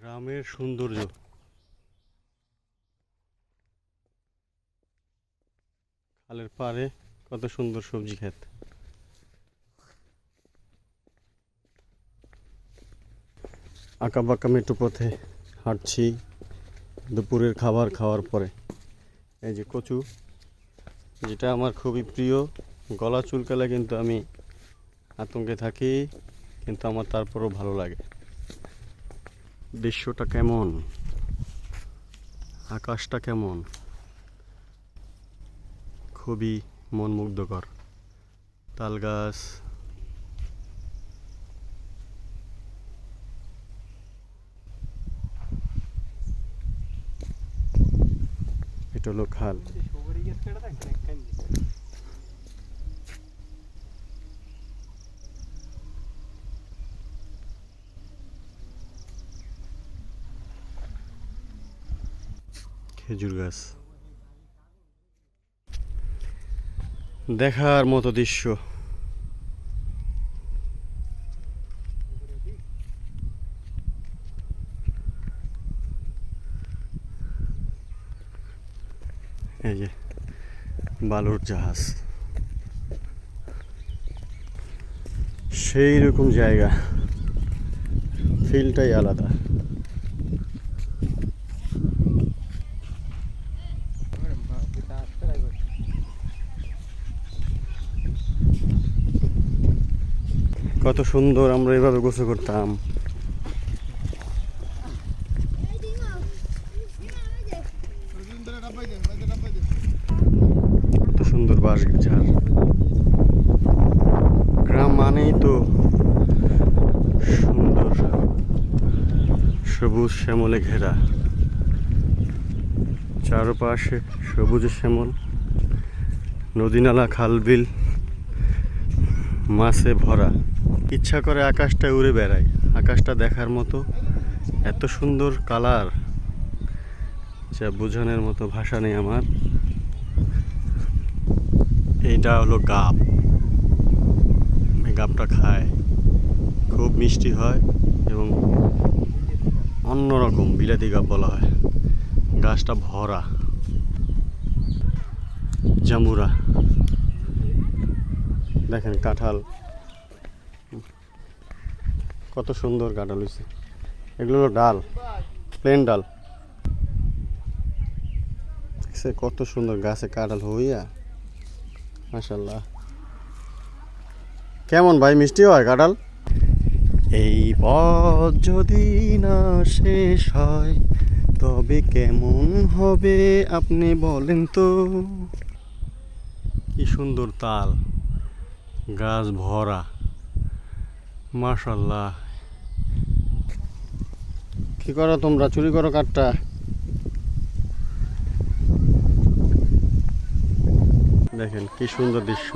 গ্রামের সৌন্দর্য, খালের পাড়ে কত সুন্দর সবজি ক্ষেত। আঁকা বাঁকা মেঠো পথে হাঁটছি দুপুরের খাবার খাওয়ার পরে। এই যে কচু, যেটা আমার খুবই প্রিয়। গলা চুলকালে কিন্তু আমি আতঙ্কে থাকি, কিন্তু আমার তারপরও ভালো লাগে। দৃশ্যটা কেমন, আকাশটা কেমন, খুবই মনমুগ্ধকর। তাল গাছ, এটা হলো খাল। খেজুর গাছ, দেখার মতো দৃশ্য। এই যে বালুর জাহাজ, সেই রকম জায়গা, ফিলটাই আলাদা। কত সুন্দর আমরা এভাবে গোসল করতাম। কত সুন্দর বাঁশ ঝাড়। গ্রাম মানেই তো সুন্দর, সবুজ শ্যামলে ঘেরা, চারপাশে সবুজ শ্যামল, নদী নালা খাল বিল মাছে ভরা। ইচ্ছা করে আকাশটায় উড়ে বেড়াই, আকাশটা দেখার মতো, এত সুন্দর কালার যা বোঝানোর মতো ভাষা নেই আমার। এইটা হলো গাব, গাবটা খায়, খুব মিষ্টি হয় এবং অন্যরকম, বিলাতি গাব বলা হয়। গাছটা ভরা জাম্বুরা, দেখেন কাঁঠাল, কত সুন্দর কাঁঠাল হয়েছে। এগুলো হলো ডাল, প্লেন ডাল। কত সুন্দর গাছে কাঁঠাল হইয়া, মাশাআল্লাহ। কেমন ভাই, মিষ্টি হয় কাঁঠাল? এই পথ যদি না শেষ হয় তবে কেমন হবে আপনি বলেন তো। কি সুন্দর তাল গাছ ভরা, মাশাআল্লাহ। কি করো তোমরা, চুরি করো কাঠটা? দেখেন কি সুন্দর দৃশ্য।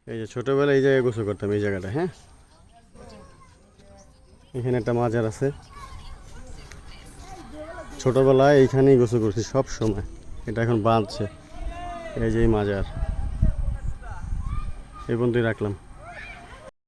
এই যে ছোটবেলায় এই জায়গায় গোসল করতাম, এই জায়গাটা। হ্যাঁ, এখানে একটা মাজার আছে, ছোটবেলায় এইখানেই গোসল করছি সব সময়। এটা এখন বাঁধছে। এই যে মাজার, এই পর্যন্তই রাখলাম।